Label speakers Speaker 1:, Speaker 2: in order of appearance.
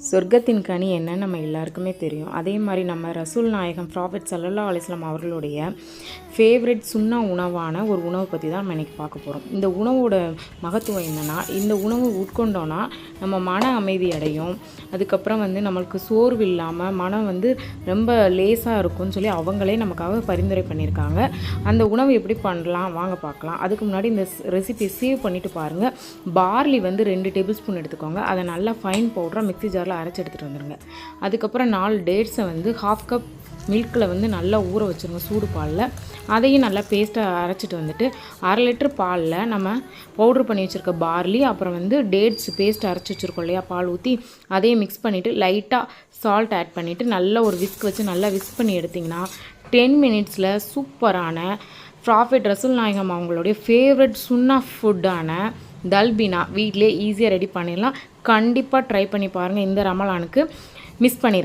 Speaker 1: சொர்க்கத்தின் கனி என்னன்னு நம்ம எல்லாருக்குமே தெரியும். அதே மாதிரி நம்ம ரசூல் நாயகம் ப்ராஃபெட் ஸல்லல்லாஹு அலைஹி வஸல்லம் அவர்களுடைய ஃபேவரட் சுன்னா உணவான ஒரு உணவை பற்றி தான் நம்ம இன்றைக்கி பார்க்க போகிறோம். இந்த உணவோட மகத்துவம் என்னென்னா, இந்த உணவு உட்கொண்டோன்னா நம்ம மன அமைதி அடையும். அதுக்கப்புறம் நம்மளுக்கு சோர்வு இல்லாமல் மனம் ரொம்ப லேசாக இருக்கும்னு சொல்லி அவங்களே நமக்காக பரிந்துரை பண்ணியிருக்காங்க. அந்த உணவு எப்படி பண்ணலாம் வாங்க பார்க்கலாம். அதுக்கு முன்னாடி இந்த ரெசிபி சேவ் பண்ணிவிட்டு பாருங்கள். பார்லி 2 டேபிள் ஸ்பூன் எடுத்துக்கோங்க. அதை நல்லா ஃபைன் பவுடராக மிக்ஸி ஜாரில் அரைச்சி எடுத்துகிட்டு வந்துடுங்க. அதுக்கப்புறம் 4 டேட்ஸை 1/2 கப் மில்கில் நல்லா ஊற வச்சுருங்க சூடு பாலில். அதையும் நல்லா பேஸ்ட்டாக அரைச்சிட்டு 1/2 லிட்டர் பாலில் நம்ம பவுட்ரு பண்ணி வச்சுருக்க பார்லி, அப்புறம் டேட்ஸ் பேஸ்ட் அரைச்சி வச்சுருக்கோம் இல்லையா, பால் ஊற்றி அதையும் மிக்ஸ் பண்ணிவிட்டு லைட்டாக சால்ட் ஆட் பண்ணிவிட்டு நல்லா ஒரு விஸ்க் வச்சு நல்லா விஸ்க் பண்ணி எடுத்திங்கன்னா 10 மினிட்ஸில் சூப்பரான ப்ராஃபெட் ரசூல் நாயகம் அவங்களுடைய ஃபேவரட் சுன்னா ஃபுட்டான தல்பினா வீட்டிலே ஈஸியாக ரெடி பண்ணிடலாம். கண்டிப்பாக ட்ரை பண்ணி பாருங்கள். இந்த ரமலானுக்கு மிஸ் பண்ணிடுறேன்.